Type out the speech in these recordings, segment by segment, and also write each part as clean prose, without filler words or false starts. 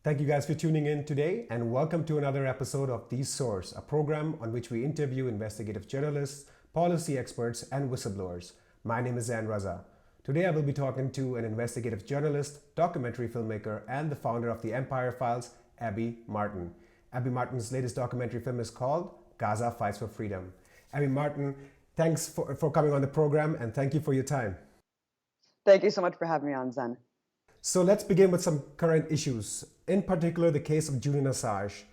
Thank you guys for tuning in today, and welcome to another episode of The Source, a program on which we interview investigative journalists, policy experts, and whistleblowers. My name is Zan Raza. Today I will be talking to an investigative journalist, documentary filmmaker, and the founder of the Empire Files, Abby Martin. Abby Martin's latest documentary film is called Gaza Fights for Freedom. Abby Martin, thanks for coming on the program, and thank you for your time. Thank you so much for having me on, Zen. So let's begin with some current issues, in particular the case of Julian Assange.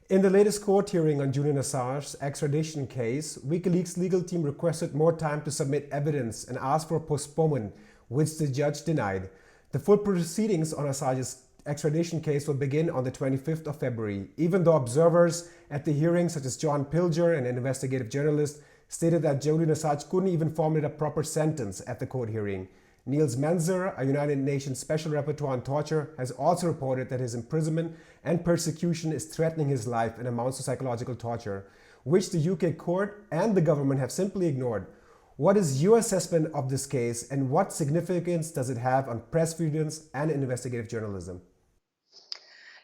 In the latest court hearing on Julian Assange's extradition case, Wikileaks' legal team requested more time to submit evidence and asked for a postponement, which the judge denied. The full proceedings on Assange's extradition case will begin on the 25th of February, even though observers at the hearing, such as John Pilger, an investigative journalist, stated that Julian Assange couldn't even formulate a proper sentence at the court hearing. Niels Menzer, a United Nations Special Rapporteur on Torture, has also reported that his imprisonment and persecution is threatening his life and amounts to psychological torture, which the UK court and the government have simply ignored. What is your assessment of this case, and what significance does it have on press freedoms and investigative journalism?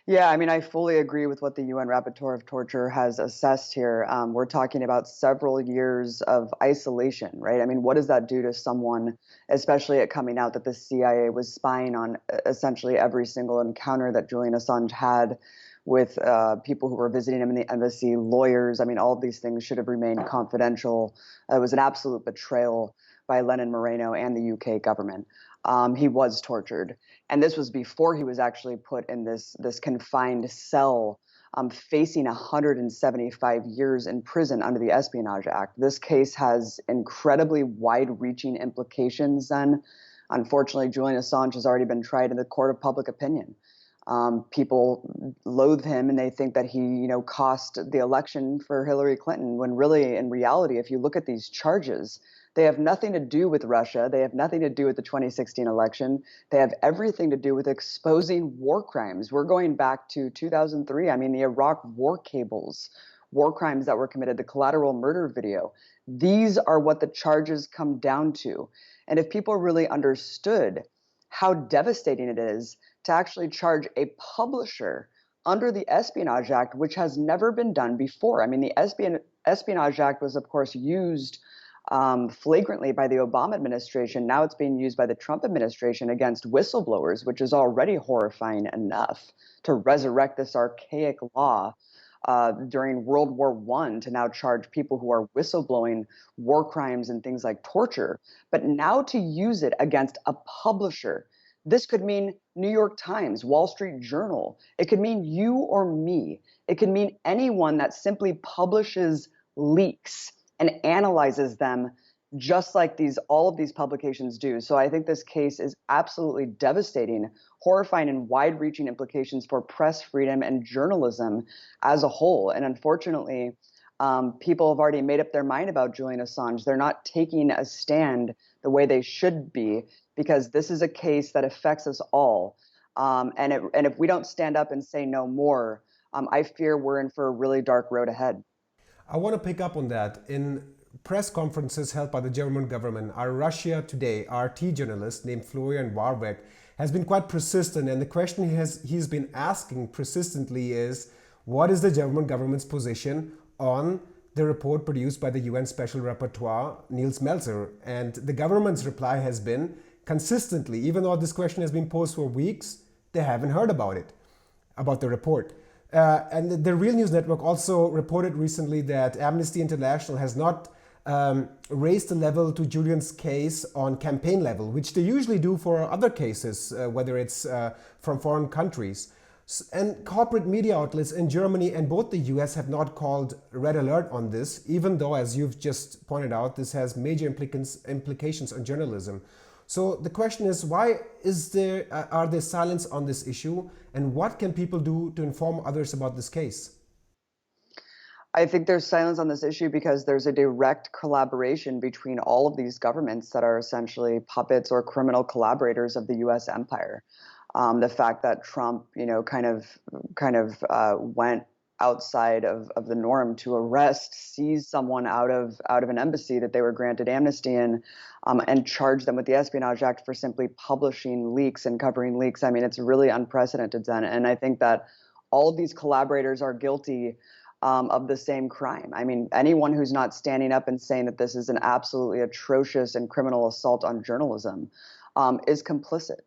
Yeah, I mean, I fully agree with what the UN Rapporteur of Torture has assessed here. We're talking about several years of isolation, right? I mean, what does that do to someone, especially at coming out that the CIA was spying on essentially every single encounter that Julian Assange had with people who were visiting him in the embassy, lawyers? I mean, all of these things should have remained confidential. It was an absolute betrayal by Lenin Moreno and the UK government. He was tortured. And this was before he was actually put in this confined cell, facing 175 years in prison under the Espionage Act. This case has incredibly wide-reaching implications. And unfortunately, Julian Assange has already been tried in the court of public opinion. People loathe him, and they think that he, cost the election for Hillary Clinton, when really, in reality, if you look at these charges, they have nothing to do with Russia. They have nothing to do with the 2016 election. They have everything to do with exposing war crimes. We're going back to 2003. I mean, the Iraq war cables, war crimes that were committed, the collateral murder video. These are what the charges come down to. And if people really understood how devastating it is to actually charge a publisher under the Espionage Act, which has never been done before. I mean, the Espionage Act was, of course, used flagrantly by the Obama administration. Now it's being used by the Trump administration against whistleblowers, which is already horrifying enough to resurrect this archaic law during World War I, to now charge people who are whistleblowing war crimes and things like torture. But now to use it against a publisher. This could mean New York Times, Wall Street Journal. It could mean you or me. It could mean anyone that simply publishes leaks and analyzes them, just like all of these publications do. So I think this case is absolutely devastating, horrifying, and wide-reaching implications for press freedom and journalism as a whole. And unfortunately, people have already made up their mind about Julian Assange. They're not taking a stand the way they should be, because this is a case that affects us all. And if we don't stand up and say no more, I fear we're in for a really dark road ahead. I want to pick up on that. In press conferences held by the German government, our Russia Today RT journalist named Florian Warbeck has been quite persistent, and the question he's been asking persistently is, what is the German government's position on the report produced by the UN Special Rapporteur Niels Melzer? And the government's reply has been, consistently, even though this question has been posed for weeks, they haven't heard about the report. And the Real News Network also reported recently that Amnesty International has not raised the level to Julian's case on campaign level, which they usually do for other cases, whether it's from foreign countries. And corporate media outlets in Germany and both the US have not called red alert on this, even though, as you've just pointed out, this has major implications on journalism. So the question is, why are there silence on this issue, and what can people do to inform others about this case? I think there's silence on this issue because there's a direct collaboration between all of these governments that are essentially puppets or criminal collaborators of the U.S. empire. The fact that Trump, kind of went outside of the norm to arrest, seize someone out of an embassy that they were granted amnesty in, and charge them with the Espionage Act for simply publishing leaks and covering leaks. I mean, it's really unprecedented, Zen. And I think that all of these collaborators are guilty of the same crime. I mean, anyone who's not standing up and saying that this is an absolutely atrocious and criminal assault on journalism is complicit,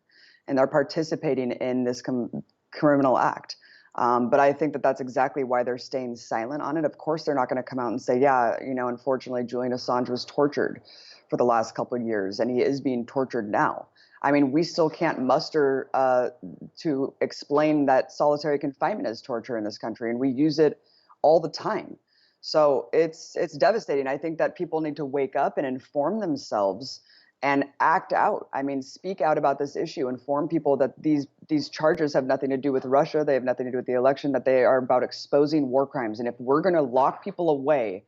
and they're participating in this criminal act. But I think that that's exactly why they're staying silent on it. Of course, they're not going to come out and say, yeah, unfortunately, Julian Assange was tortured for the last couple of years, and he is being tortured now. I mean, we still can't muster to explain that solitary confinement is torture in this country, and we use it all the time. So it's devastating. I think that people need to wake up and inform themselves and act out. I mean, speak out about this issue, inform people that these charges have nothing to do with Russia, they have nothing to do with the election, that they are about exposing war crimes. And if we're going to lock people away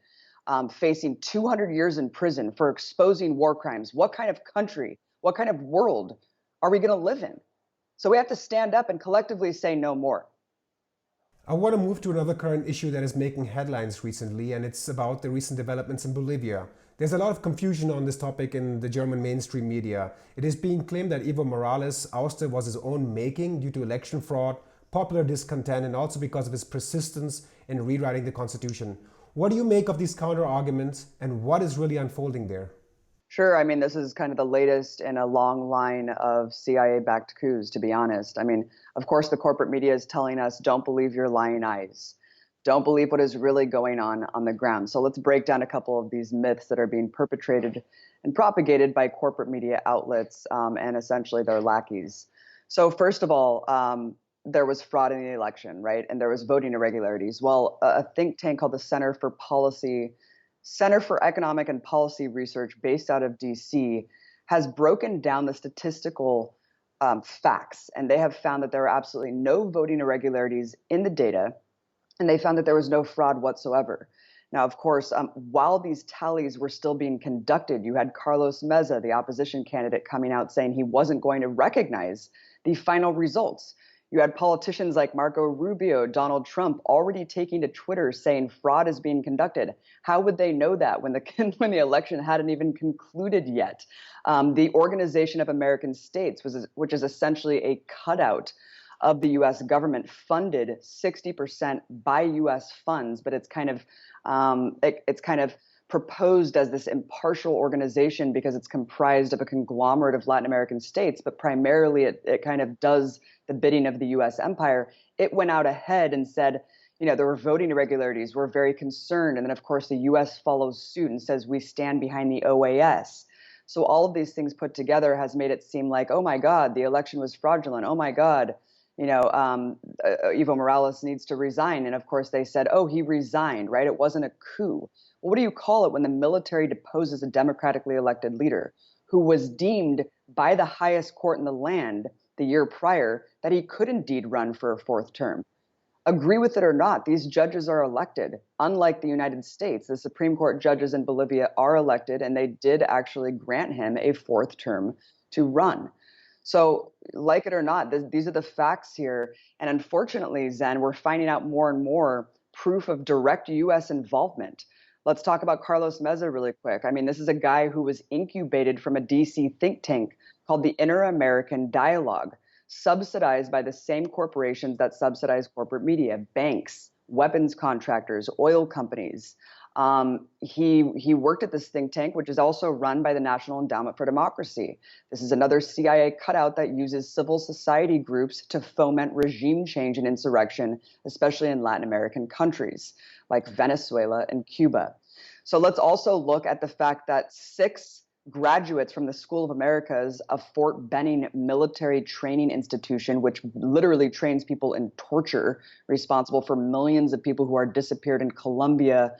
facing 200 years in prison for exposing war crimes, what kind of country, what kind of world are we going to live in? So we have to stand up and collectively say no more. I want to move to another current issue that is making headlines recently, and it's about the recent developments in Bolivia. There's a lot of confusion on this topic in the German mainstream media. It is being claimed that Evo Morales' ouster was his own making due to election fraud, popular discontent, and also because of his persistence in rewriting the constitution. What do you make of these counter arguments, and what is really unfolding there? Sure. I mean, this is kind of the latest in a long line of CIA-backed coups, to be honest. I mean, of course, the corporate media is telling us, don't believe your lying eyes. Don't believe what is really going on the ground. So let's break down a couple of these myths that are being perpetrated and propagated by corporate media outlets and essentially their lackeys. So first of all, there was fraud in the election, right? And there was voting irregularities. Well, a think tank called the Center for Economic and Policy Research based out of DC has broken down the statistical facts, and they have found that there are absolutely no voting irregularities in the data, and they found that there was no fraud whatsoever. Now, of course, while these tallies were still being conducted, you had Carlos Meza, the opposition candidate, coming out saying he wasn't going to recognize the final results. You had politicians like Marco Rubio, Donald Trump already taking to Twitter saying fraud is being conducted. How would they know that when the election hadn't even concluded yet? The Organization of American States, which is essentially a cutout of the U.S. government, funded 60% by U.S. funds, but it's kind of proposed as this impartial organization because it's comprised of a conglomerate of Latin American states, but primarily it kind of does the bidding of the U.S. empire. It went out ahead and said, there were voting irregularities. We're very concerned. And then, of course, the U.S. follows suit and says we stand behind the OAS. So all of these things put together has made it seem like, oh, my God, the election was fraudulent. Oh, my God, Evo Morales needs to resign. And, of course, they said, oh, he resigned, right? It wasn't a coup. What do you call it when the military deposes a democratically elected leader who was deemed by the highest court in the land the year prior that he could indeed run for a fourth term? Agree with it or not, these judges are elected. Unlike the United States, the Supreme Court judges in Bolivia are elected, and they did actually grant him a fourth term to run. So, like it or not, these are the facts here. And unfortunately, Zen, we're finding out more and more proof of direct U.S. involvement. Let's talk about Carlos Meza really quick. I mean, this is a guy who was incubated from a DC think tank called the Inter-American Dialogue, subsidized by the same corporations that subsidize corporate media, banks, weapons contractors, oil companies. He worked at this think tank, which is also run by the National Endowment for Democracy. This is another CIA cutout that uses civil society groups to foment regime change and insurrection, especially in Latin American countries like Venezuela and Cuba. So let's also look at the fact that 6 graduates from the School of Americas, a Fort Benning military training institution, which literally trains people in torture, responsible for millions of people who are disappeared in Colombia,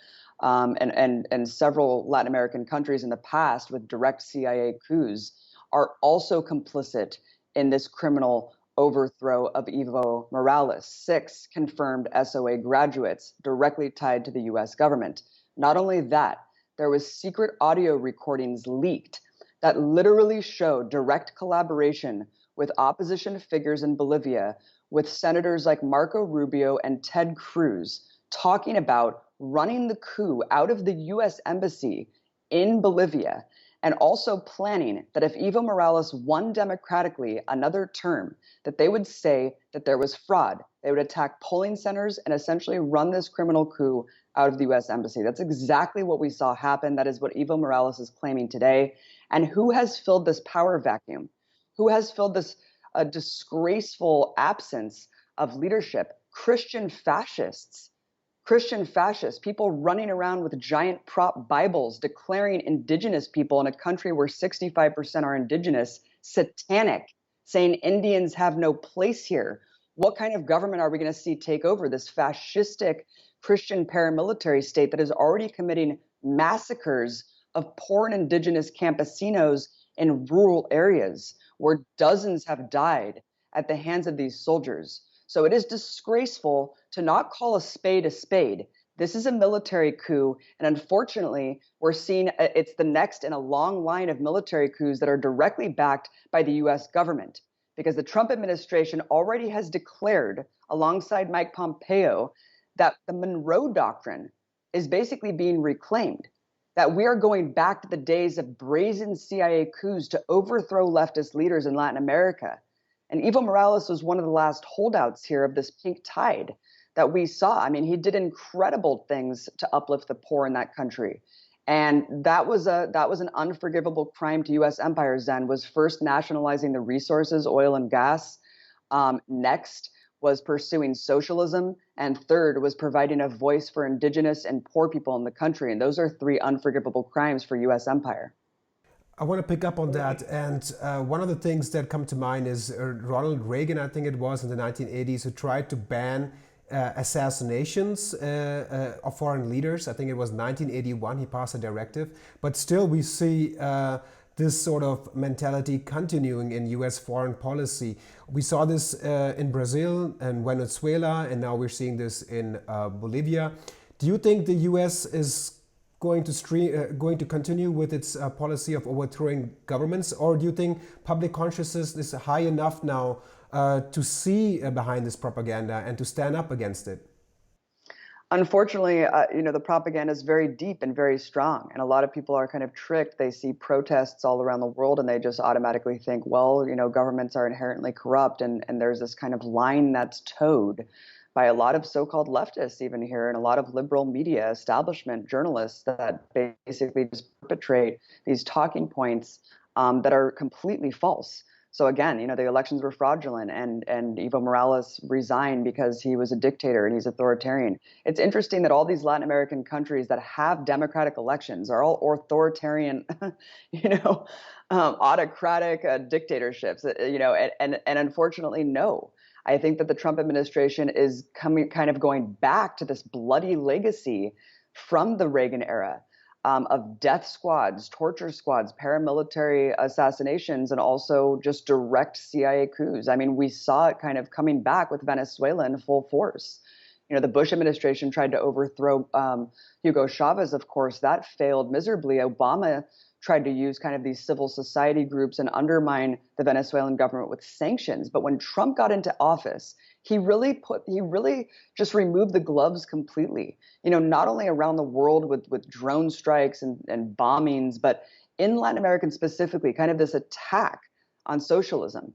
and several Latin American countries in the past with direct CIA coups, are also complicit in this criminal overthrow of Evo Morales. 6 confirmed SOA graduates directly tied to the US government. Not only that, there was secret audio recordings leaked that literally showed direct collaboration with opposition figures in Bolivia, with senators like Marco Rubio and Ted Cruz, talking about running the coup out of the US embassy in Bolivia, and also planning that if Evo Morales won democratically another term, that they would say that there was fraud. They would attack polling centers and essentially run this criminal coup out of the US embassy. That's exactly what we saw happen. That is what Evo Morales is claiming today. And who has filled this power vacuum? Who has filled this disgraceful absence of leadership? Christian fascists, people running around with giant prop Bibles declaring indigenous people in a country where 65% are indigenous satanic, saying Indians have no place here. What kind of government are we going to see take over this fascistic Christian paramilitary state that is already committing massacres of poor and indigenous campesinos in rural areas where dozens have died at the hands of these soldiers? So it is disgraceful to not call a spade a spade. This is a military coup, and unfortunately, we're seeing it's the next in a long line of military coups that are directly backed by the US government, because the Trump administration already has declared, alongside Mike Pompeo, that the Monroe Doctrine is basically being reclaimed, that we are going back to the days of brazen CIA coups to overthrow leftist leaders in Latin America. And Evo Morales was one of the last holdouts here of this pink tide that we saw. I mean, he did incredible things to uplift the poor in that country. And that was an unforgivable crime to US empire. Zen was first nationalizing the resources, oil and gas. Next was pursuing socialism. And third was providing a voice for indigenous and poor people in the country. And those are three unforgivable crimes for US empire. I want to pick up on that, and one of the things that come to mind is Ronald Reagan, I think it was, in the 1980s, who tried to ban assassinations of foreign leaders. I think it was 1981, he passed a directive, but still we see this sort of mentality continuing in US foreign policy. We saw this in Brazil and Venezuela, and now we're seeing this in Bolivia. Do you think the US is going to continue with its policy of overthrowing governments, or do you think public consciousness is high enough now to see behind this propaganda and to stand up against it? Unfortunately, the propaganda is very deep and very strong, and a lot of people are kind of tricked. They see protests all around the world, and they just automatically think, well, governments are inherently corrupt, and there's this kind of line that's towed by a lot of so-called leftists even here, and a lot of liberal media establishment journalists that basically just perpetrate these talking points that are completely false. So again, the elections were fraudulent, and Evo Morales resigned because he was a dictator and he's authoritarian. It's interesting that all these Latin American countries that have democratic elections are all authoritarian, autocratic dictatorships. And unfortunately, no. I think that the Trump administration is kind of going back to this bloody legacy from the Reagan era of death squads, torture squads, paramilitary assassinations, and also just direct CIA coups. I mean, we saw it kind of coming back with Venezuela in full force. The Bush administration tried to overthrow Hugo Chavez, of course. That failed miserably. Obama tried to use kind of these civil society groups and undermine the Venezuelan government with sanctions. But when Trump got into office, he really just removed the gloves completely. Not only around the world with drone strikes and bombings, but in Latin America specifically, kind of this attack on socialism,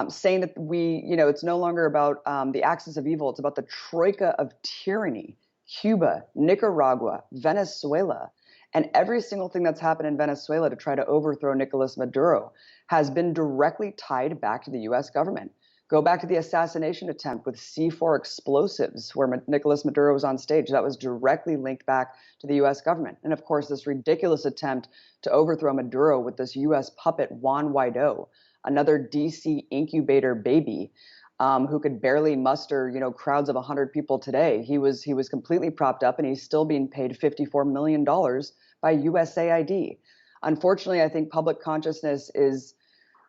saying that it's no longer about the axis of evil, it's about the troika of tyranny: Cuba, Nicaragua, Venezuela. And every single thing that's happened in Venezuela to try to overthrow Nicolas Maduro has been directly tied back to the US government. Go back to the assassination attempt with C4 explosives where Nicolas Maduro was on stage. That was directly linked back to the US government. And of course, this ridiculous attempt to overthrow Maduro with this US puppet, Juan Guaido, another DC incubator baby, who could barely muster, crowds of 100 people today. He was completely propped up, and he's still being paid $54 million by USAID. Unfortunately, I think public consciousness is,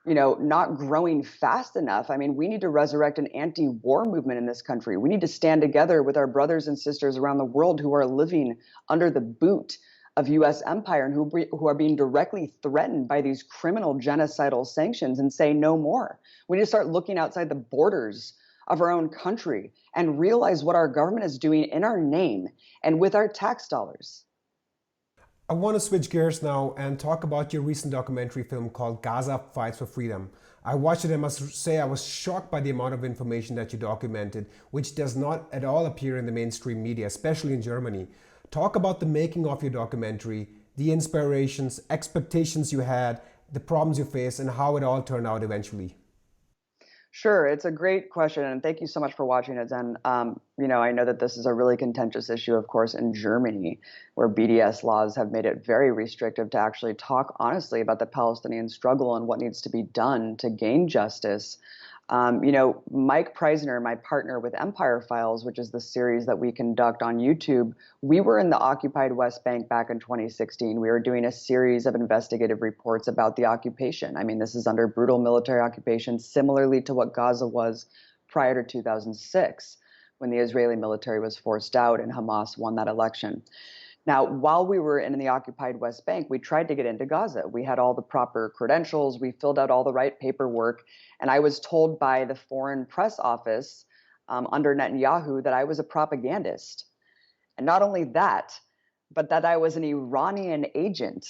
not growing fast enough. I mean, we need to resurrect an anti-war movement in this country. We need to stand together with our brothers and sisters around the world who are living under the boot of U.S. empire and who are being directly threatened by these criminal genocidal sanctions, and say no more. We need to start looking outside the borders of our own country and realize what our government is doing in our name and with our tax dollars. I want to switch gears now and talk about your recent documentary film called Gaza Fights for Freedom. I watched it and must say I was shocked by the amount of information that you documented, which does not at all appear in the mainstream media, especially in Germany. Talk about the making of your documentary, the inspirations, expectations you had, the problems you faced, and how it all turned out eventually. Sure, it's a great question, and thank you so much for watching it. And I know that this is a really contentious issue, of course, in Germany, where BDS laws have made it very restrictive to actually talk honestly about the Palestinian struggle and what needs to be done to gain justice. Mike Preisner, my partner with Empire Files, which is the series that we conduct on YouTube, we were in the occupied West Bank back in 2016. We were doing a series of investigative reports about the occupation. I mean, this is under brutal military occupation, similarly to what Gaza was prior to 2006, when the Israeli military was forced out and Hamas won that election. Now, while we were in the occupied West Bank, we tried to get into Gaza. We had all the proper credentials. We filled out all the right paperwork. And I was told by the Foreign Press Office under Netanyahu that I was a propagandist. And not only that, but that I was an Iranian agent.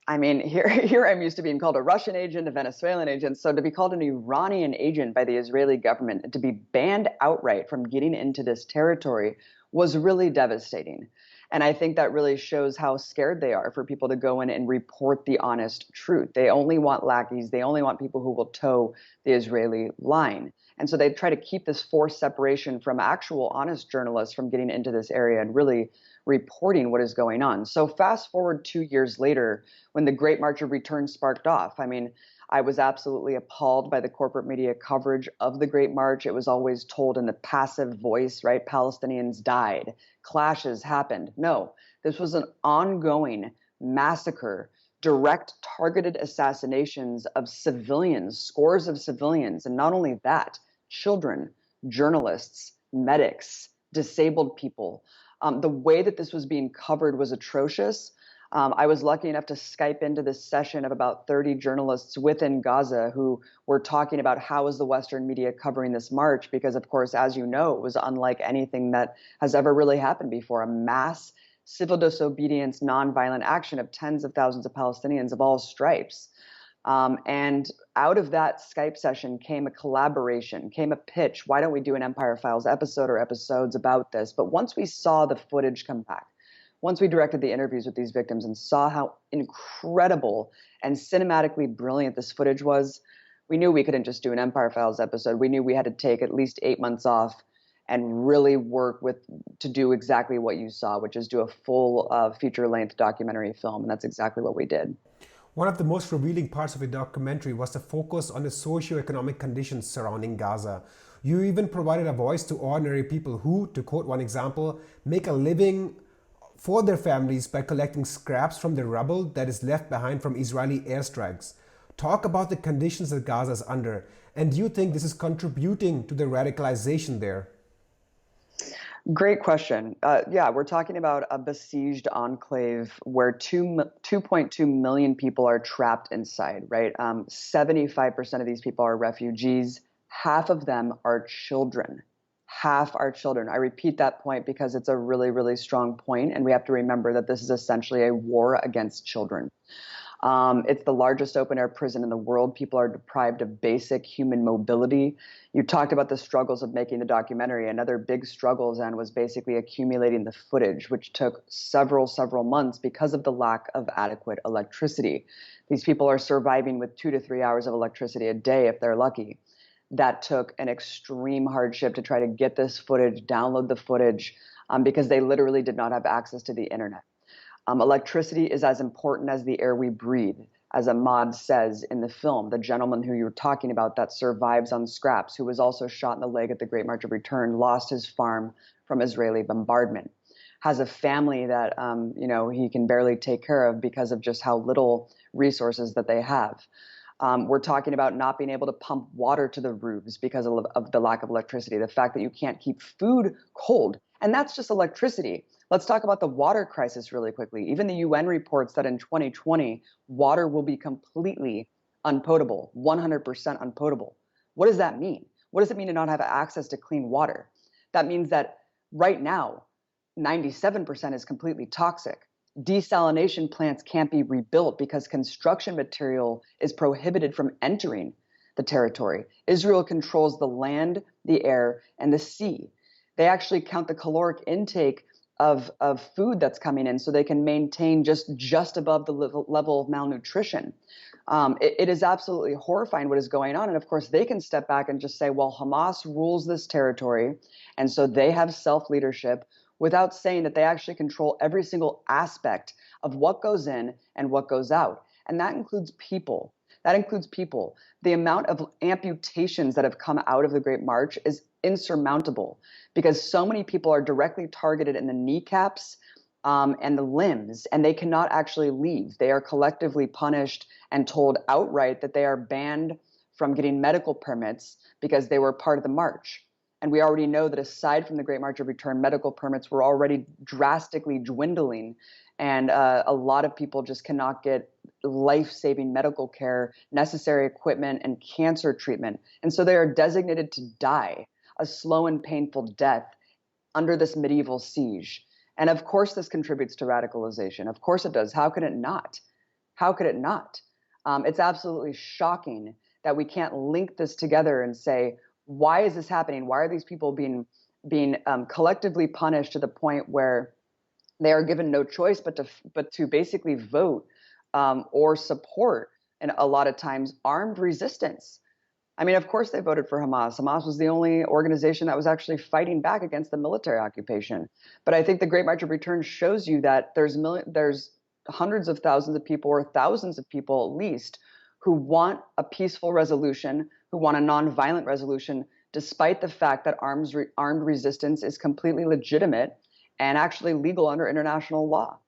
I mean, here I'm used to being called a Russian agent, a Venezuelan agent. So to be called an Iranian agent by the Israeli government and to be banned outright from getting into this territory was really devastating. And I think that really shows how scared they are for people to go in and report the honest truth. They only want lackeys. They only want people who will toe the Israeli line. And so they try to keep this forced separation from actual honest journalists from getting into this area and really reporting what is going on. So fast forward 2 years later, when the Great March of Return sparked off, I mean, I was absolutely appalled by the corporate media coverage of the Great March. It was always told in the passive voice, right? Palestinians died, clashes happened. No, this was an ongoing massacre, direct targeted assassinations of civilians, scores of civilians. And not only that, children, journalists, medics, disabled people. The way that this was being covered was atrocious. I was lucky enough to Skype into this session of about 30 journalists within Gaza who were talking about how is the Western media covering this march, because of course, as you know, it was unlike anything that has ever really happened before, a mass civil disobedience, nonviolent action of tens of thousands of Palestinians of all stripes. And out of that Skype session came a collaboration, came a pitch. Why don't we do an Empire Files episode or episodes about this? But once we saw the footage come back, once we directed the interviews with these victims and saw how incredible and cinematically brilliant this footage was, we knew we couldn't just do an Empire Files episode. We knew we had to take at least 8 months off and really work to do exactly what you saw, which is do a full feature-length documentary film. And that's exactly what we did. One of the most revealing parts of the documentary was the focus on the socioeconomic conditions surrounding Gaza. You even provided a voice to ordinary people who, to quote one example, make a living for their families by collecting scraps from the rubble that is left behind from Israeli airstrikes. Talk about the conditions that Gaza is under, and do you think this is contributing to the radicalization there? Great question. Yeah, we're talking about a besieged enclave where 2.2 million people are trapped inside, right? 75% of these people are refugees. Half of them are children. Half are children. I repeat that point because it's a really, really strong point, and we have to remember that this is essentially a war against children. It's the largest open-air prison in the world. People are deprived of basic human mobility. You talked about the struggles of making the documentary. Another big struggle, Zen, was basically accumulating the footage, which took several months because of the lack of adequate electricity. These people are surviving with 2 to 3 hours of electricity a day if they're lucky. That took an extreme hardship to try to get this footage, download the footage, because they literally did not have access to the internet. Electricity is as important as the air we breathe, as Ahmad says in the film. The gentleman who you were talking about that survives on scraps, who was also shot in the leg at the Great March of Return, lost his farm from Israeli bombardment, has a family that he can barely take care of because of just how little resources that they have. We're talking about not being able to pump water to the roofs because of the lack of electricity, the fact that you can't keep food cold. And that's just electricity. Let's talk about the water crisis really quickly. Even the UN reports that in 2020, water will be completely unpotable, 100% unpotable. What does that mean? What does it mean to not have access to clean water? That means that right now, 97% is completely toxic. Desalination plants can't be rebuilt because construction material is prohibited from entering the territory. Israel controls the land, the air, and the sea. They actually count the caloric intake of food that's coming in so they can maintain just above the level of malnutrition. It is absolutely horrifying what is going on. And of course, they can step back and just say, well, Hamas rules this territory, and so they have self-leadership, without saying that they actually control every single aspect of what goes in and what goes out. And that includes people. That includes people. The amount of amputations that have come out of the Great March is insurmountable because so many people are directly targeted in the kneecaps and the limbs, and they cannot actually leave. They are collectively punished and told outright that they are banned from getting medical permits because they were part of the march. And we already know that aside from the Great March of Return, medical permits were already drastically dwindling. And a lot of people just cannot get life-saving medical care, necessary equipment, and cancer treatment. And so they are designated to die a slow and painful death under this medieval siege. And of course, this contributes to radicalization. Of course it does. How could it not? How could it not? It's absolutely shocking that we can't link this together and say, why is this happening? Why are these people being collectively punished to the point where they are given no choice but to basically vote or support, and a lot of times, armed resistance? I mean, of course they voted for Hamas. Hamas was the only organization that was actually fighting back against the military occupation. But I think the Great March of Return shows you that there's hundreds of thousands of people, or thousands of people at least, who want a peaceful resolution, who want a nonviolent resolution, despite the fact that armed resistance is completely legitimate and actually legal under international law.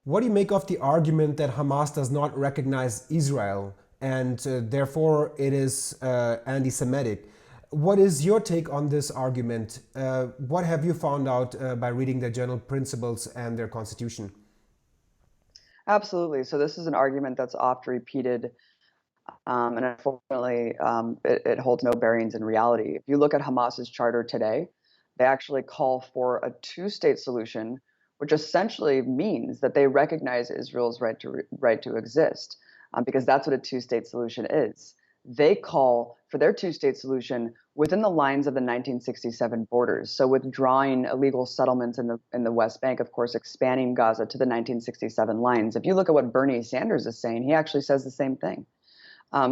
What do you make of the argument that Hamas does not recognize Israel and therefore it is anti-Semitic? What is your take on this argument? What have you found out by reading their general principles and their constitution? Absolutely. So this is an argument that's oft repeated, and unfortunately, it holds no bearings in reality. If you look at Hamas's charter today, they actually call for a two-state solution, which essentially means that they recognize Israel's right to exist, because that's what a two-state solution is. They call for their two-state solution within the lines of the 1967 borders. So withdrawing illegal settlements in the West Bank, of course, expanding Gaza to the 1967 lines. If you look at what Bernie Sanders is saying, he actually says the same thing.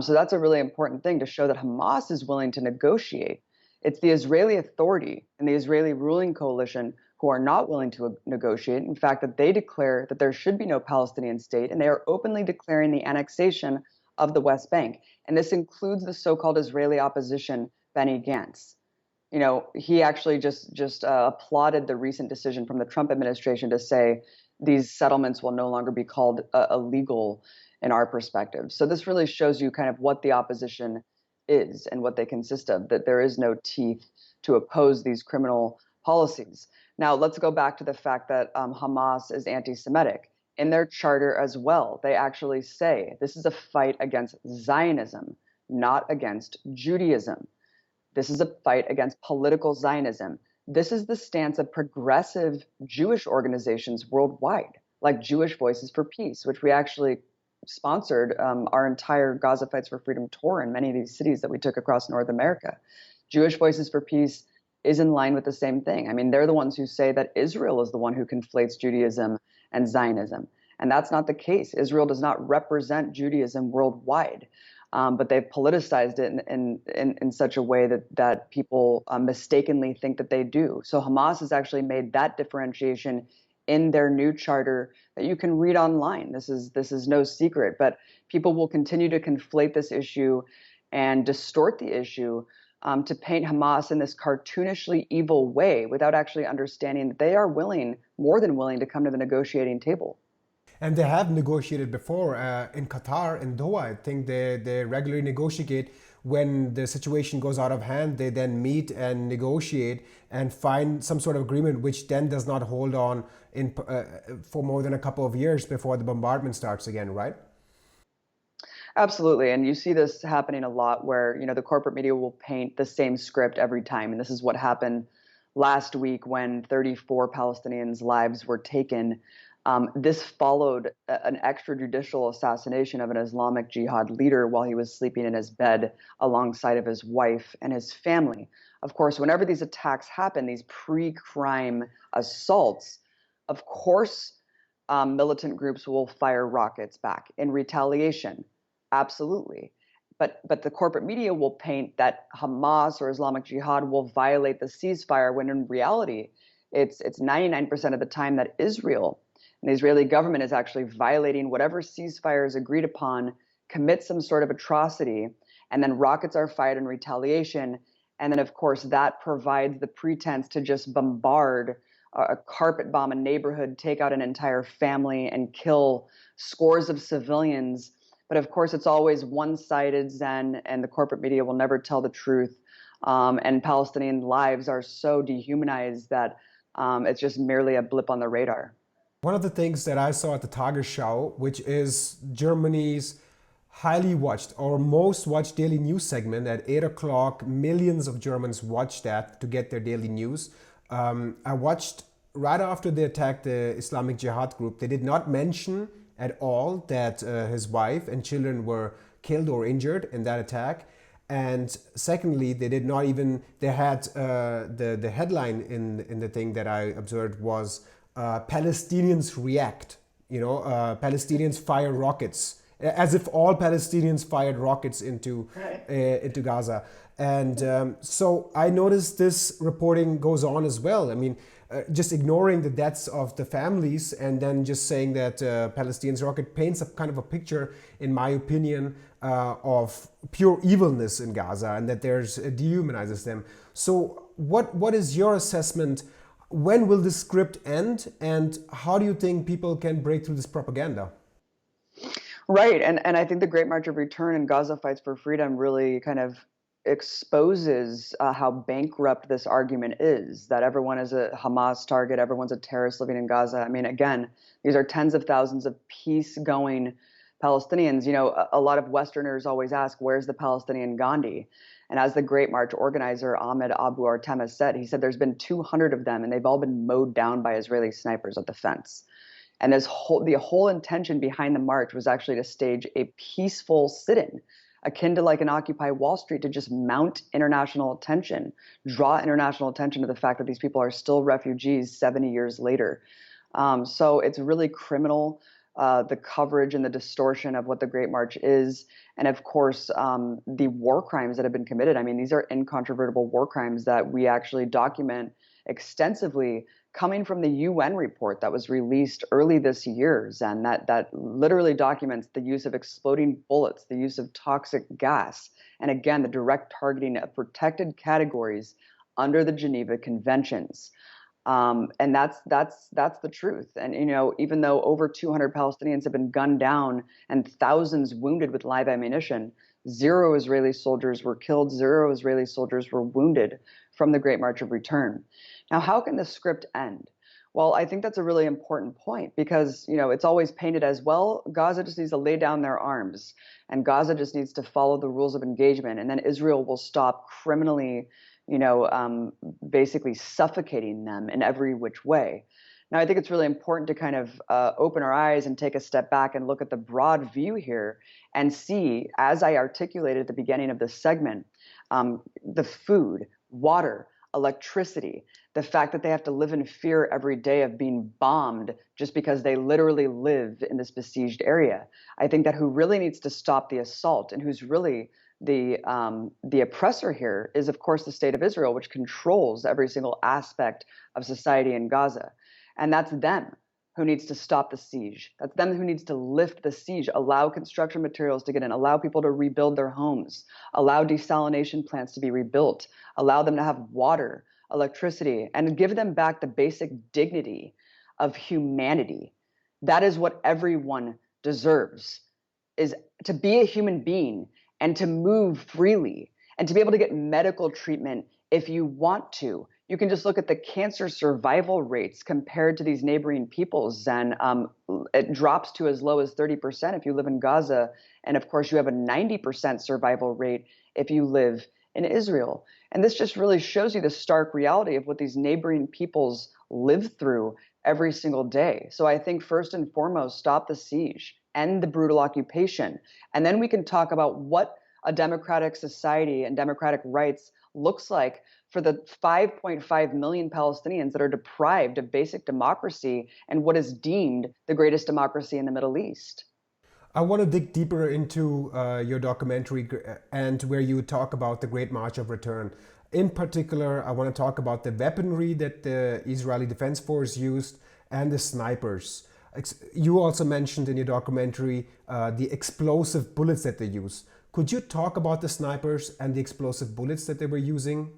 So that's a really important thing to show that Hamas is willing to negotiate. It's the Israeli Authority and the Israeli ruling coalition who are not willing to negotiate. In fact, that they declare that there should be no Palestinian state, and they are openly declaring the annexation of the West Bank. And this includes the so-called Israeli opposition, Benny Gantz. You know, he actually just applauded the recent decision from the Trump administration to say these settlements will no longer be called illegal in our perspective. So this really shows you kind of what the opposition is and what they consist of, that there is no teeth to oppose these criminal policies. Now, let's go back to the fact that Hamas is anti-Semitic. In their charter as well, they actually say this is a fight against Zionism, not against Judaism. This is a fight against political Zionism. This is the stance of progressive Jewish organizations worldwide, like Jewish Voices for Peace, which we actually sponsored our entire Gaza Fights for Freedom tour in many of these cities that we took across North America. Jewish Voices for Peace is in line with the same thing. I mean, they're the ones who say that Israel is the one who conflates Judaism and Zionism. And that's not the case. Israel does not represent Judaism worldwide, but they've politicized it in such a way that people mistakenly think that they do. So Hamas has actually made that differentiation in their new charter that you can read online. This is no secret, but people will continue to conflate this issue and distort the issue to paint Hamas in this cartoonishly evil way without actually understanding that they are more than willing to come to the negotiating table. And they have negotiated before in Qatar, in Doha. I think they regularly negotiate. When the situation goes out of hand, they then meet and negotiate and find some sort of agreement, which then does not hold on for more than a couple of years before the bombardment starts again, right? Absolutely. And you see this happening a lot where, the corporate media will paint the same script every time. And this is what happened last week when 34 Palestinians' lives were taken. This followed an extrajudicial assassination of an Islamic Jihad leader while he was sleeping in his bed alongside of his wife and his family. Of course, whenever these attacks happen, these pre-crime assaults, of course, militant groups will fire rockets back in retaliation. Absolutely. But the corporate media will paint that Hamas or Islamic Jihad will violate the ceasefire when in reality, it's 99% of the time that Israel and the Israeli government is actually violating whatever ceasefire is agreed upon, commit some sort of atrocity, and then rockets are fired in retaliation. And then, of course, that provides the pretense to just bombard a carpet bomb a neighborhood, take out an entire family, and kill scores of civilians. But of course, it's always one-sided, Zen, and the corporate media will never tell the truth. And Palestinian lives are so dehumanized that it's just merely a blip on the radar. One of the things that I saw at the Tagesschau, which is Germany's highly watched or most watched daily news segment at 8 o'clock, millions of Germans watch that to get their daily news. I watched right after they attacked the Islamic Jihad group. They did not mention at all that his wife and children were killed or injured in that attack. And secondly, they did not even, they had the headline in the thing that I observed was Palestinians react, Palestinians fire rockets, as if all Palestinians fired rockets into Gaza. And so I noticed this reporting goes on as well. I mean, just ignoring the deaths of the families and then just saying that Palestinians rocket paints a kind of a picture, in my opinion, of pure evilness in Gaza, and that dehumanizes them. So what is your assessment? When will this script end, and how do you think people can break through this propaganda? Right. And I think the Great March of Return and Gaza Fights for Freedom really kind of exposes how bankrupt this argument is, that everyone is a Hamas target, everyone's a terrorist living in Gaza. I mean, again, these are tens of thousands of peace-going Palestinians. A lot of Westerners always ask, where's the Palestinian Gandhi? And as the Great March organizer Ahmed Abu Artem said, he said there's been 200 of them and they've all been mowed down by Israeli snipers at the fence. And the whole intention behind the march was actually to stage a peaceful sit-in, akin to like an Occupy Wall Street, to just mount international attention, draw international attention to the fact that these people are still refugees 70 years later. So it's really criminal, the coverage and the distortion of what the Great March is. And of course, the war crimes that have been committed. I mean, these are incontrovertible war crimes that we actually document extensively, coming from the UN report that was released early this year, and that literally documents the use of exploding bullets, the use of toxic gas, and again, the direct targeting of protected categories under the Geneva Conventions. And that's the truth. And even though over 200 Palestinians have been gunned down and thousands wounded with live ammunition, 0 Israeli soldiers were killed, 0 Israeli soldiers were wounded from the Great March of Return. Now, how can the script end? Well, I think that's a really important point because, it's always painted as, well, Gaza just needs to lay down their arms and Gaza just needs to follow the rules of engagement, and then Israel will stop criminally, basically suffocating them in every which way. Now, I think it's really important to kind of open our eyes and take a step back and look at the broad view here and see, as I articulated at the beginning of this segment, the food, water, electricity, the fact that they have to live in fear every day of being bombed just because they literally live in this besieged area. I think that who really needs to stop the assault and who's really the oppressor here is, of course, the state of Israel, which controls every single aspect of society in Gaza. And that's them who needs to stop the siege. That's them who needs to lift the siege, allow construction materials to get in, allow people to rebuild their homes, allow desalination plants to be rebuilt, allow them to have water, electricity, and give them back the basic dignity of humanity. That is what everyone deserves, is to be a human being and to move freely and to be able to get medical treatment if you want to. You can just look at the cancer survival rates compared to these neighboring peoples, and it drops to as low as 30% if you live in Gaza. And of course, you have a 90% survival rate if you live in Israel. And this just really shows you the stark reality of what these neighboring peoples live through every single day. So I think first and foremost, stop the siege, end the brutal occupation, and then we can talk about what a democratic society and democratic rights looks like for the 5.5 million Palestinians that are deprived of basic democracy and what is deemed the greatest democracy in the Middle East. I want to dig deeper into your documentary and where you talk about the Great March of Return. In particular, I want to talk about the weaponry that the Israeli Defense Force used and the snipers. You also mentioned in your documentary the explosive bullets that they use. Could you talk about the snipers and the explosive bullets that they were using?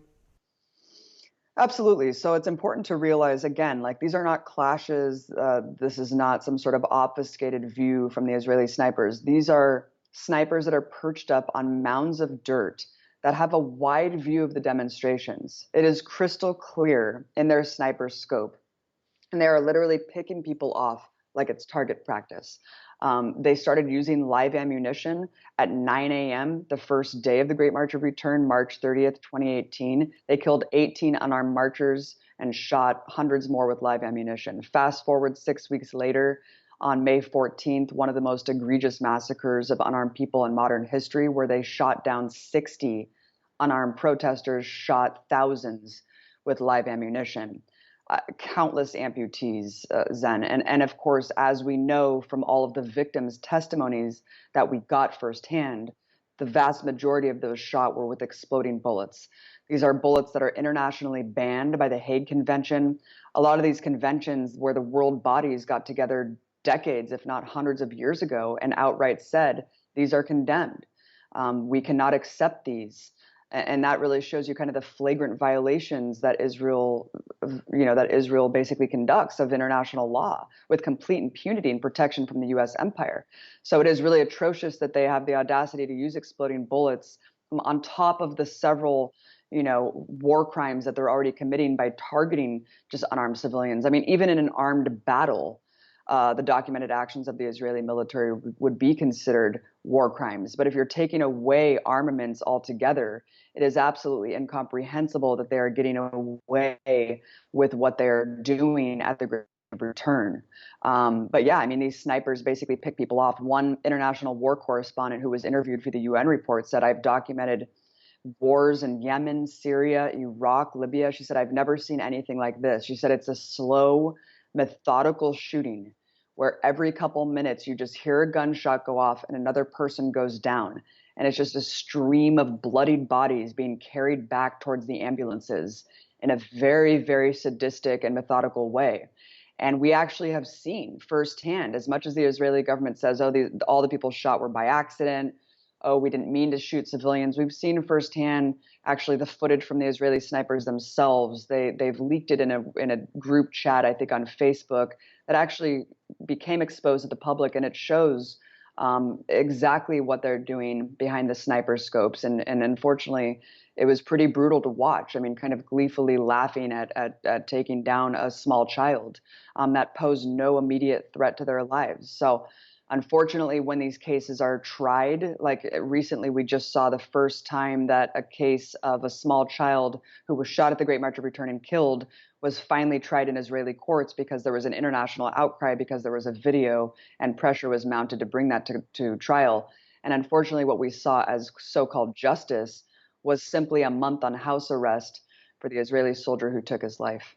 Absolutely. So it's important to realize, again, like these are not clashes. This is not some sort of obfuscated view from the Israeli snipers. These are snipers that are perched up on mounds of dirt that have a wide view of the demonstrations. It is crystal clear in their sniper scope. And they are literally picking people off like it's target practice. They started using live ammunition at 9 a.m. the first day of the Great March of Return, March 30th, 2018. They killed 18 unarmed marchers and shot hundreds more with live ammunition. Fast forward 6 weeks later, on May 14th, one of the most egregious massacres of unarmed people in modern history, where they shot down 60 unarmed protesters, shot thousands with live ammunition. Countless amputees, Zen. And of course, as we know from all of the victims' testimonies that we got firsthand, the vast majority of those shot were with exploding bullets. These are bullets that are internationally banned by the Hague Convention. A lot of these conventions where the world bodies got together decades, if not hundreds of years ago, and outright said, these are condemned. We cannot accept these. And that really shows you kind of the flagrant violations that Israel basically conducts of international law with complete impunity and protection from the U.S. empire. So it is really atrocious that they have the audacity to use exploding bullets on top of the several, war crimes that they're already committing by targeting just unarmed civilians. I mean, even in an armed battle, the documented actions of the Israeli military would be considered war crimes. But if you're taking away armaments altogether, it is absolutely incomprehensible that they are getting away with what they're doing at the Great Return. But yeah, I mean, these snipers basically pick people off. One international war correspondent who was interviewed for the UN report said, I've documented wars in Yemen, Syria, Iraq, Libya. She said, I've never seen anything like this. She said, it's a slow, methodical shooting where every couple minutes you just hear a gunshot go off and another person goes down. And it's just a stream of bloodied bodies being carried back towards the ambulances in a very, very sadistic and methodical way. And we actually have seen firsthand, as much as the Israeli government says, all the people shot were by accident, we didn't mean to shoot civilians. We've seen firsthand actually the footage from the Israeli snipers themselves. They've leaked it in a group chat, I think, on Facebook that actually became exposed to the public, and it shows exactly what they're doing behind the sniper scopes. And unfortunately, it was pretty brutal to watch. I mean, kind of gleefully laughing at taking down a small child that posed no immediate threat to their lives. So unfortunately, when these cases are tried, like recently we just saw the first time that a case of a small child who was shot at the Great March of Return and killed was finally tried in Israeli courts because there was an international outcry, because there was a video and pressure was mounted to bring that to trial. And unfortunately, what we saw as so-called justice was simply a month on house arrest for the Israeli soldier who took his life.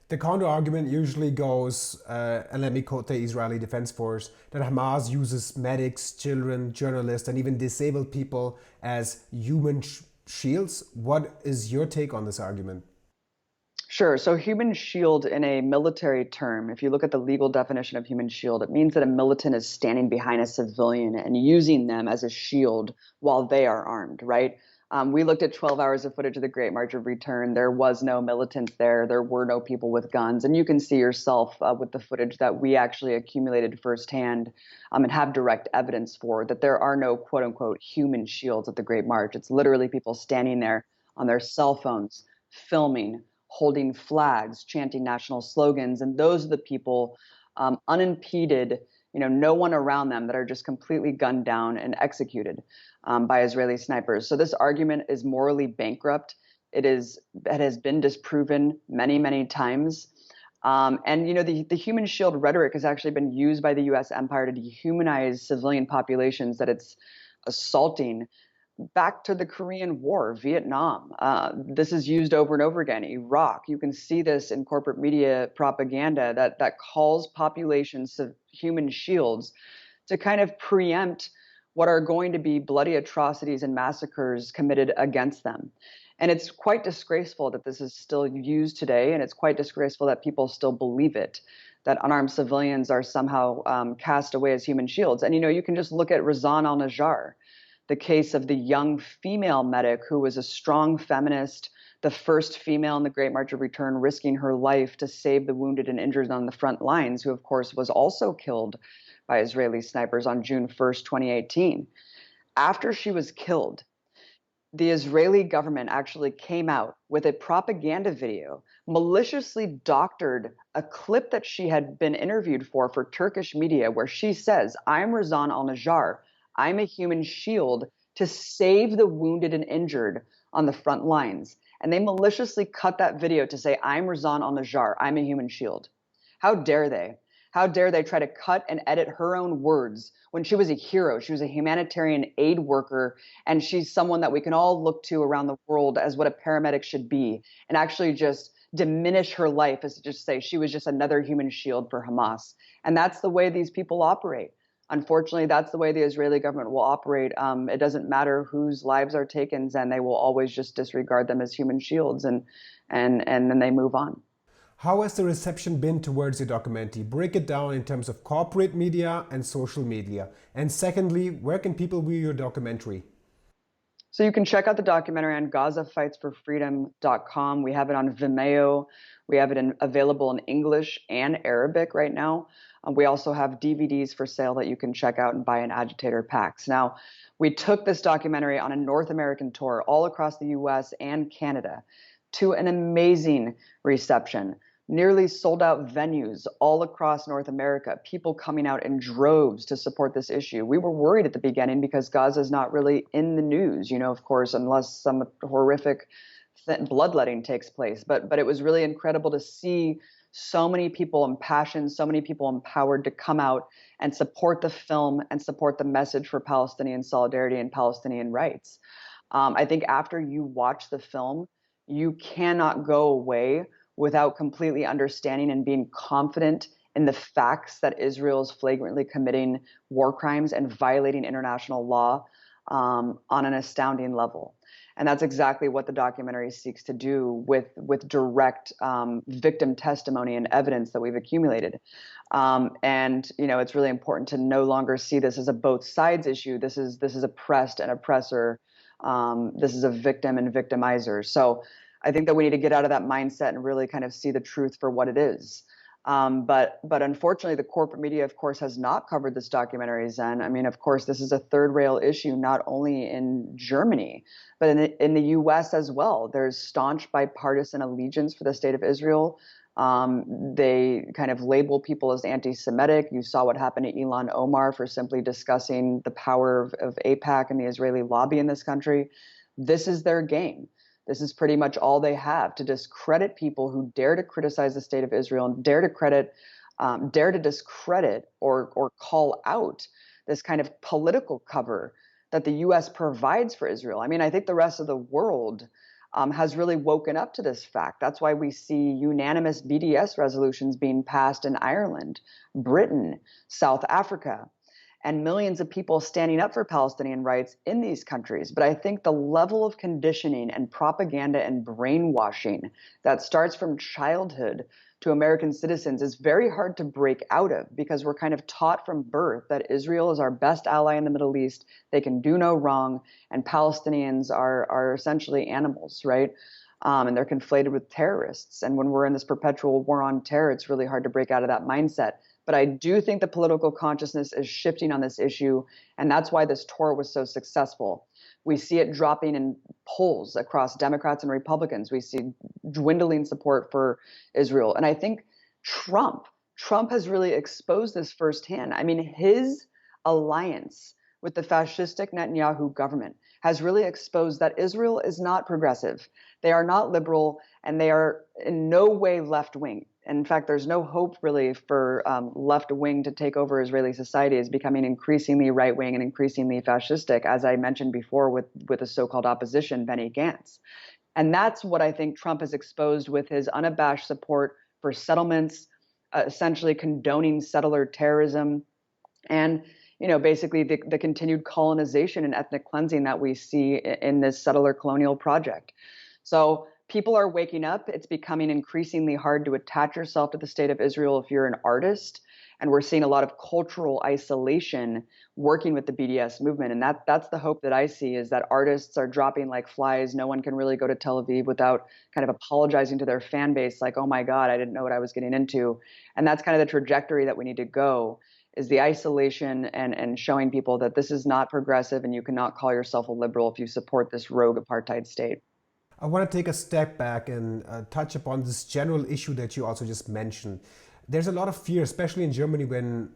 The counter argument usually goes, and let me quote the Israeli Defense Force, that Hamas uses medics, children, journalists, and even disabled people as human shields. What is your take on this argument? Sure. So human shield in a military term, if you look at the legal definition of human shield, it means that a militant is standing behind a civilian and using them as a shield while they are armed, right? We looked at 12 hours of footage of the Great March of Return. There was no militants there. There were no people with guns. And you can see yourself with the footage that we actually accumulated firsthand and have direct evidence for, that there are no quote unquote human shields at the Great March. It's literally people standing there on their cell phones, filming, holding flags, chanting national slogans. And those are the people unimpeded, no one around them, that are just completely gunned down and executed by Israeli snipers. So this argument is morally bankrupt. It has been disproven many, many times. And the human shield rhetoric has actually been used by the U.S. empire to dehumanize civilian populations that it's assaulting. Back to the Korean War, Vietnam. This is used over and over again. Iraq. You can see this in corporate media propaganda that calls populations of human shields to kind of preempt what are going to be bloody atrocities and massacres committed against them. And it's quite disgraceful that this is still used today, and it's quite disgraceful that people still believe it, that unarmed civilians are somehow cast away as human shields. And you can just look at Razan al-Najjar, the case of the young female medic who was a strong feminist, the first female in the Great March of Return, risking her life to save the wounded and injured on the front lines, who of course was also killed by Israeli snipers on June 1st, 2018. After she was killed, the Israeli government actually came out with a propaganda video, maliciously doctored a clip that she had been interviewed for Turkish media, where she says, "I'm Razan al-Najjar. I'm a human shield to save the wounded and injured on the front lines." And they maliciously cut that video to say, "I'm Razan al-Najjar. I'm a human shield." How dare they? How dare they try to cut and edit her own words when she was a hero? She was a humanitarian aid worker, and she's someone that we can all look to around the world as what a paramedic should be, and actually just diminish her life as to just say she was just another human shield for Hamas. And that's the way these people operate. Unfortunately, that's the way the Israeli government will operate. It doesn't matter whose lives are taken, and they will always just disregard them as human shields, and then they move on. How has the reception been towards your documentary? Break it down in terms of corporate media and social media. And secondly, where can people view your documentary? So you can check out the documentary on GazaFightsForFreedom.com. We have it on Vimeo. We have it available in English and Arabic right now. We also have DVDs for sale that you can check out and buy in agitator packs. Now, we took this documentary on a North American tour all across the US and Canada to an amazing reception. Nearly sold out venues all across North America, people coming out in droves to support this issue. We were worried at the beginning because Gaza is not really in the news, of course, unless some horrific bloodletting takes place. But it was really incredible to see so many people impassioned, so many people empowered to come out and support the film and support the message for Palestinian solidarity and Palestinian rights. I think after you watch the film, you cannot go away without completely understanding and being confident in the facts that Israel is flagrantly committing war crimes and violating international law on an astounding level. And that's exactly what the documentary seeks to do with direct victim testimony and evidence that we've accumulated. And it's really important to no longer see this as a both sides issue. This is oppressed and oppressor. This is a victim and victimizer. So I think that we need to get out of that mindset and really kind of see the truth for what it is. But unfortunately, the corporate media, of course, has not covered this documentary, Zen. I mean, of course, this is a third rail issue, not only in Germany, but in the US as well. There's staunch bipartisan allegiance for the state of Israel. They kind of label people as anti-Semitic. You saw what happened to Ilhan Omar for simply discussing the power of AIPAC and the Israeli lobby in this country. This is their game. This is pretty much all they have, to discredit people who dare to criticize the state of Israel and dare to discredit or call out this kind of political cover that the U.S. provides for Israel. I mean, I think the rest of the world has really woken up to this fact. That's why we see unanimous BDS resolutions being passed in Ireland, Britain, South Africa, and millions of people standing up for Palestinian rights in these countries. But I think the level of conditioning and propaganda and brainwashing that starts from childhood to American citizens is very hard to break out of, because we're kind of taught from birth that Israel is our best ally in the Middle East. They can do no wrong, and Palestinians are essentially animals, right? And they're conflated with terrorists. And when we're in this perpetual war on terror, it's really hard to break out of that mindset. But I do think the political consciousness is shifting on this issue, and that's why this tour was so successful. We see it dropping in polls across Democrats and Republicans. We see dwindling support for Israel. And I think Trump, Trump has really exposed this firsthand. I mean, his alliance with the fascistic Netanyahu government has really exposed that Israel is not progressive. They are not liberal, and they are in no way left wing. In fact, there's no hope really for left wing to take over Israeli society. Is becoming increasingly right wing and increasingly fascistic, as I mentioned before with the so-called opposition, Benny Gantz. And that's what I think Trump has exposed with his unabashed support for settlements, essentially condoning settler terrorism, and basically the continued colonization and ethnic cleansing that we see in this settler colonial project. So people are waking up. It's becoming increasingly hard to attach yourself to the state of Israel if you're an artist. And we're seeing a lot of cultural isolation working with the BDS movement. And that's the hope that I see, is that artists are dropping like flies. No one can really go to Tel Aviv without kind of apologizing to their fan base, like, oh my God, I didn't know what I was getting into. And that's kind of the trajectory that we need to go, is the isolation and showing people that this is not progressive and you cannot call yourself a liberal if you support this rogue apartheid state. I want to take a step back and touch upon this general issue that you also just mentioned. There's a lot of fear, especially in Germany, when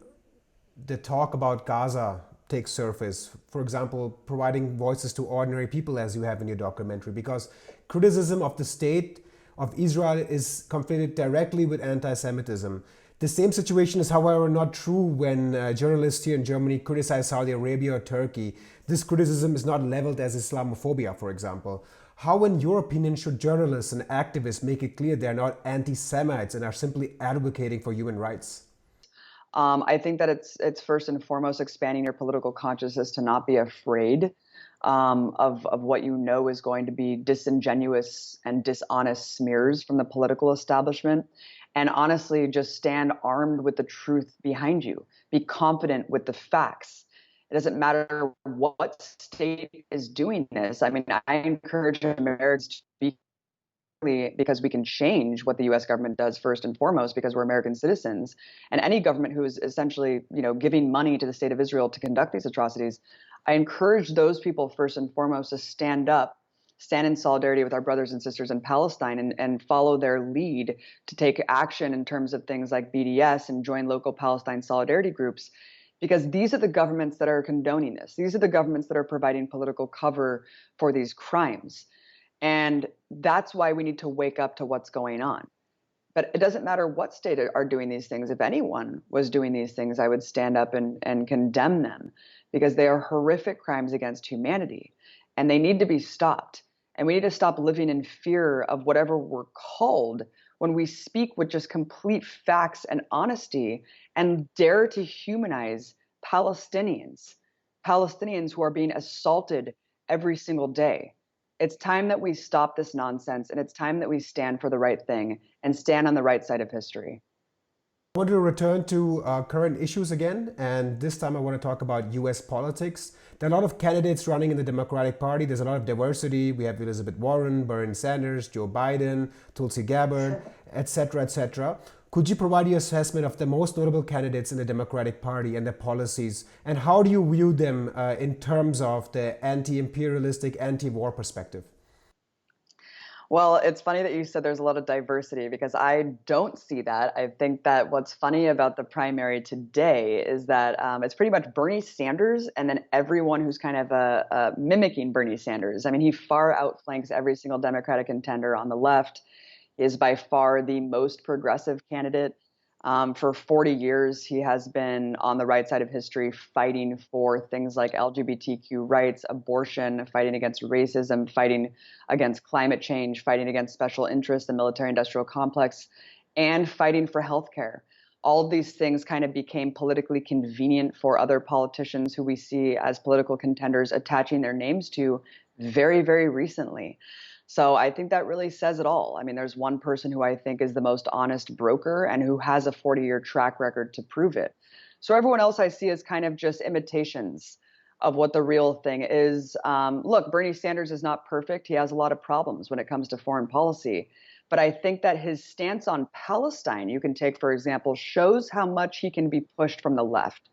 the talk about Gaza takes surface. For example, providing voices to ordinary people, as you have in your documentary, because criticism of the state of Israel is conflated directly with anti-Semitism. The same situation is, however, not true when journalists here in Germany criticize Saudi Arabia or Turkey. This criticism is not leveled as Islamophobia, for example. How, in your opinion, should journalists and activists make it clear they're not anti-Semites and are simply advocating for human rights? I think that it's first and foremost expanding your political consciousness to not be afraid of what you know is going to be disingenuous and dishonest smears from the political establishment. And honestly, just stand armed with the truth behind you. Be confident with the facts. It doesn't matter what state is doing this. I mean, I encourage Americans to be, because we can change what the U.S. government does first and foremost, because we're American citizens. And any government who is essentially, giving money to the state of Israel to conduct these atrocities, I encourage those people first and foremost to stand in solidarity with our brothers and sisters in Palestine, and follow their lead to take action in terms of things like BDS and join local Palestine solidarity groups. Because these are the governments that are condoning this. These are the governments that are providing political cover for these crimes. And that's why we need to wake up to what's going on. But it doesn't matter what state are doing these things. If anyone was doing these things, I would stand up and condemn them, because they are horrific crimes against humanity, and they need to be stopped. And we need to stop living in fear of whatever we're called, when we speak with just complete facts and honesty and dare to humanize Palestinians who are being assaulted every single day. It's time that we stop this nonsense, and it's time that we stand for the right thing and stand on the right side of history. I want to return to current issues again, and this time I want to talk about US politics. There are a lot of candidates running in the Democratic Party. There's a lot of diversity. We have Elizabeth Warren, Bernie Sanders, Joe Biden, Tulsi Gabbard, etc., etc. Could you provide your assessment of the most notable candidates in the Democratic Party and their policies, and how do you view them in terms of the anti-imperialistic, anti-war perspective? Well, it's funny that you said there's a lot of diversity, because I don't see that. I think that what's funny about the primary today is that it's pretty much Bernie Sanders and then everyone who's kind of mimicking Bernie Sanders. I mean, he far outflanks every single Democratic contender on the left. He is by far the most progressive candidate. For 40 years, he has been on the right side of history, fighting for things like LGBTQ rights, abortion, fighting against racism, fighting against climate change, fighting against special interests, the military-industrial complex, and fighting for healthcare. All of these things kind of became politically convenient for other politicians who we see as political contenders attaching their names to very, very recently. So I think that really says it all. I mean, there's one person who I think is the most honest broker and who has a 40-year track record to prove it. So everyone else I see as kind of just imitations of what the real thing is. Look, Bernie Sanders is not perfect. He has a lot of problems when it comes to foreign policy. But I think that his stance on Palestine, you can take, for example, shows how much he can be pushed from the left.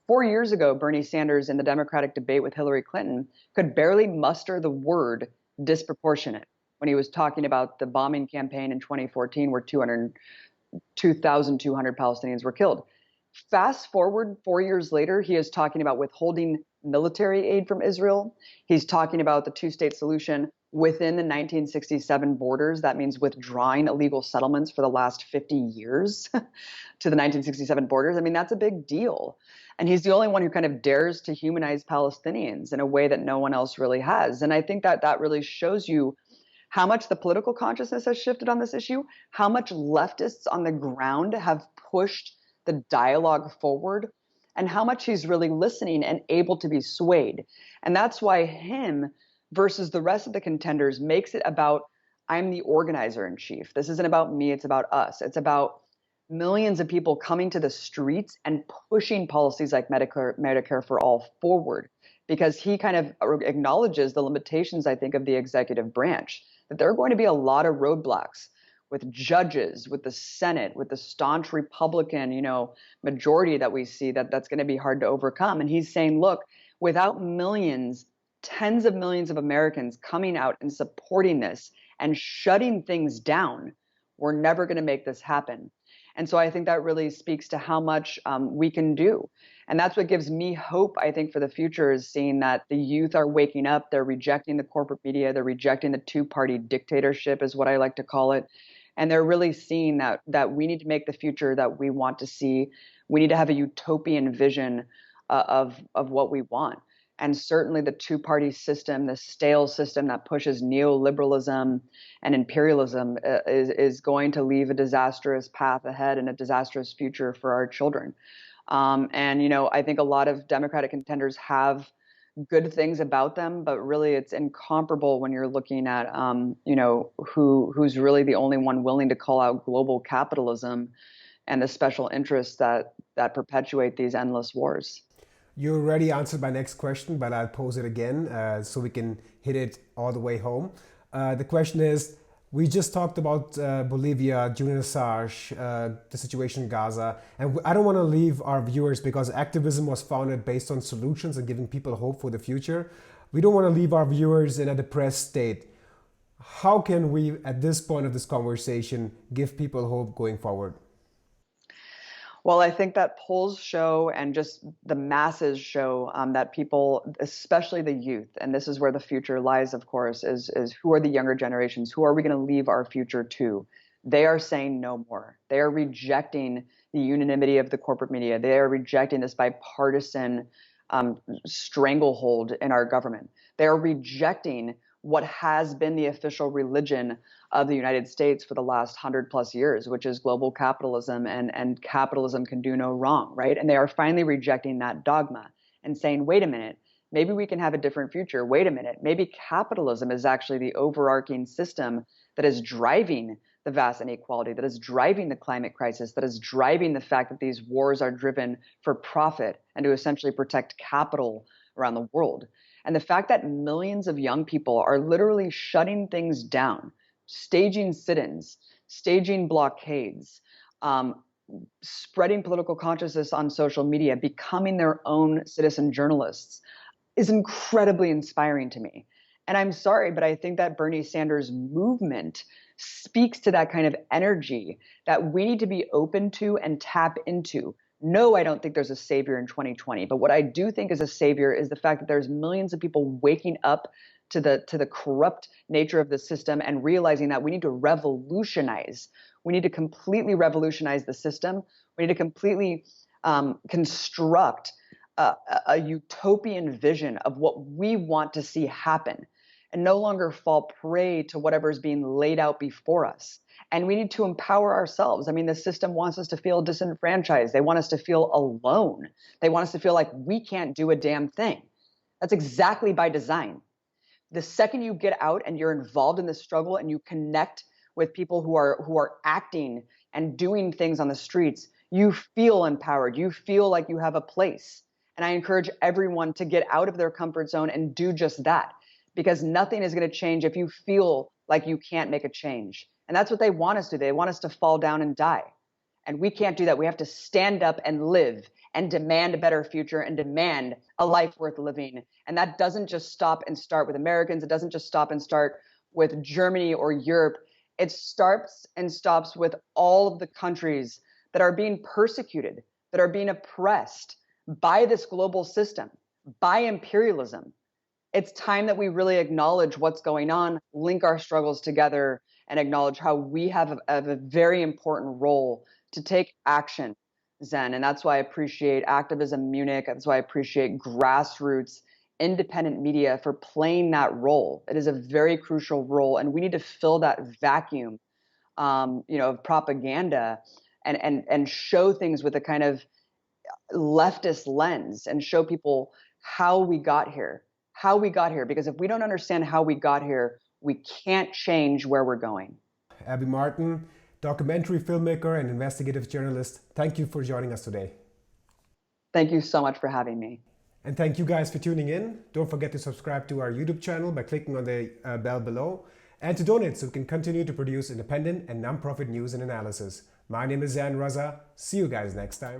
4 years ago, Bernie Sanders in the Democratic debate with Hillary Clinton could barely muster the word disproportionate when he was talking about the bombing campaign in 2014 where 2,200 Palestinians were killed. Fast forward 4 years later, he is talking about withholding military aid from Israel. He's talking about the two-state solution within the 1967 borders. That means withdrawing illegal settlements for the last 50 years to the 1967 borders. I mean, that's a big deal. And he's the only one who kind of dares to humanize Palestinians in a way that no one else really has. And I think that that really shows you how much the political consciousness has shifted on this issue, how much leftists on the ground have pushed the dialogue forward, and how much he's really listening and able to be swayed. And that's why him versus the rest of the contenders makes it about, I'm the organizer in chief. This isn't about me, it's about us. It's about millions of people coming to the streets and pushing policies like Medicare for all forward, because he kind of acknowledges the limitations, I think, of the executive branch, that there are going to be a lot of roadblocks with judges, with the Senate, with the staunch Republican, majority that we see, that's going to be hard to overcome. And he's saying, look, without millions, tens of millions of Americans coming out and supporting this and shutting things down, we're never going to make this happen. And so I think that really speaks to how much we can do. And that's what gives me hope, I think, for the future, is seeing that the youth are waking up. They're rejecting the corporate media. They're rejecting the two-party dictatorship, is what I like to call it. And they're really seeing that we need to make the future that we want to see. We need to have a utopian vision of what we want. And certainly the two-party system, the stale system that pushes neoliberalism and imperialism is going to leave a disastrous path ahead and a disastrous future for our children. I think a lot of Democratic contenders have good things about them, but really it's incomparable when you're looking at, who's really the only one willing to call out global capitalism and the special interests that perpetuate these endless wars. You already answered my next question, but I'll pose it again so we can hit it all the way home. The question is, we just talked about Bolivia, Julian Assange, the situation in Gaza, and I don't want to leave our viewers, because activism was founded based on solutions and giving people hope for the future. We don't want to leave our viewers in a depressed state. How can we, at this point of this conversation, give people hope going forward? Well, I think that polls show, and just the masses show, that people, especially the youth, and this is where the future lies, of course, is who are the younger generations? Who are we going to leave our future to? They are saying no more. They are rejecting the unanimity of the corporate media. They are rejecting this bipartisan stranglehold in our government. They are rejecting what has been the official religion of the United States for the last 100+ years, which is global capitalism, and capitalism can do no wrong, right? And they are finally rejecting that dogma and saying, wait a minute, maybe we can have a different future. Wait a minute, maybe capitalism is actually the overarching system that is driving the vast inequality, that is driving the climate crisis, that is driving the fact that these wars are driven for profit and to essentially protect capital around the world. And the fact that millions of young people are literally shutting things down, staging sit-ins, staging blockades, spreading political consciousness on social media, becoming their own citizen journalists, is incredibly inspiring to me. And I'm sorry, but I think that Bernie Sanders' movement speaks to that kind of energy that we need to be open to and tap into. No, I don't think there's a savior in 2020. But what I do think is a savior is the fact that there's millions of people waking up to the corrupt nature of the system and realizing that we need to revolutionize. We need to completely revolutionize the system. We need to completely construct a utopian vision of what we want to see happen, and no longer fall prey to whatever is being laid out before us. And we need to empower ourselves. I mean, the system wants us to feel disenfranchised. They want us to feel alone. They want us to feel like we can't do a damn thing. That's exactly by design. The second you get out and you're involved in the struggle and you connect with people who are acting and doing things on the streets, you feel empowered. You feel like you have a place. And I encourage everyone to get out of their comfort zone and do just that, because nothing is going to change if you feel like you can't make a change. And that's what they want us to do. They want us to fall down and die. And we can't do that. We have to stand up and live and demand a better future and demand a life worth living. And that doesn't just stop and start with Americans. It doesn't just stop and start with Germany or Europe. It starts and stops with all of the countries that are being persecuted, that are being oppressed by this global system, by imperialism. It's time that we really acknowledge what's going on, link our struggles together, and acknowledge how we have a very important role to take action, Zen. And that's why I appreciate Activism Munich. That's why I appreciate grassroots independent media for playing that role. It is a very crucial role, and we need to fill that vacuum, of propaganda, and show things with a kind of leftist lens, and show people how we got here. Because if we don't understand how we got here, we can't change where we're going. Abby Martin, documentary filmmaker and investigative journalist, thank you for joining us today. Thank you so much for having me. And thank you guys for tuning in. Don't forget to subscribe to our YouTube channel by clicking on the bell below, and to donate so we can continue to produce independent and non-profit news and analysis. My name is Zan Raza. See you guys next time.